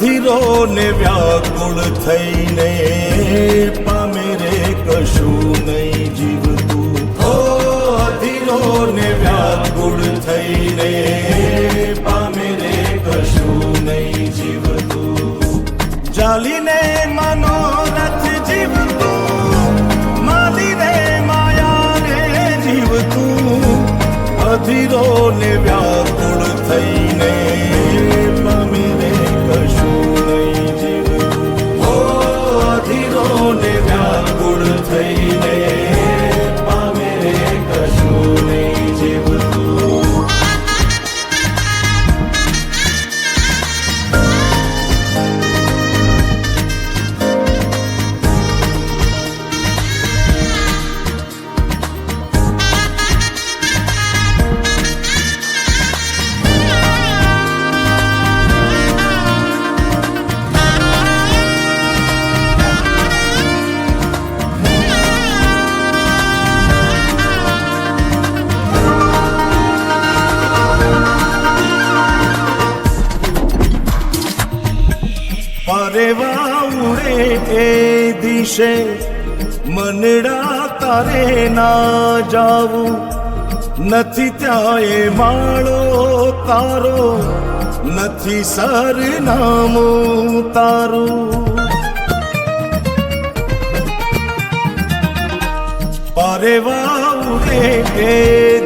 અધીરો ને વ્યાકુળ થઈને પામે રે કશું નહીં જીવતું. ઓ અધીરો ને વ્યાકુળ થઈને પામે રે કશું નહીં જીવતું. ચાલીને મનોરથ જીવતું, માલીને માયા રે જીવતું. અધીરો ને વ્યાકુળ થઈને પામે રે કશું નહીં જીવતું. ઓ અધીરો ને વ્યાકુળ થઈને પામે રે કશું નહીં જીવતું. પરેવા ઉડે એ દિશે મનડા તારે ના જાવું. નથી ત્યાં એ માળો તારો, નથી સરનામું તારું. પરેવા ઉડે એ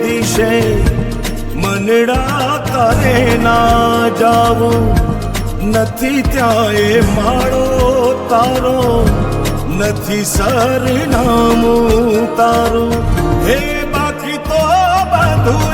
દિશે મનડા તારે ના જાવું. નથી ત્યાં એ માળો તારો, નથી સરનામું તારું. હે બાકી તો બધું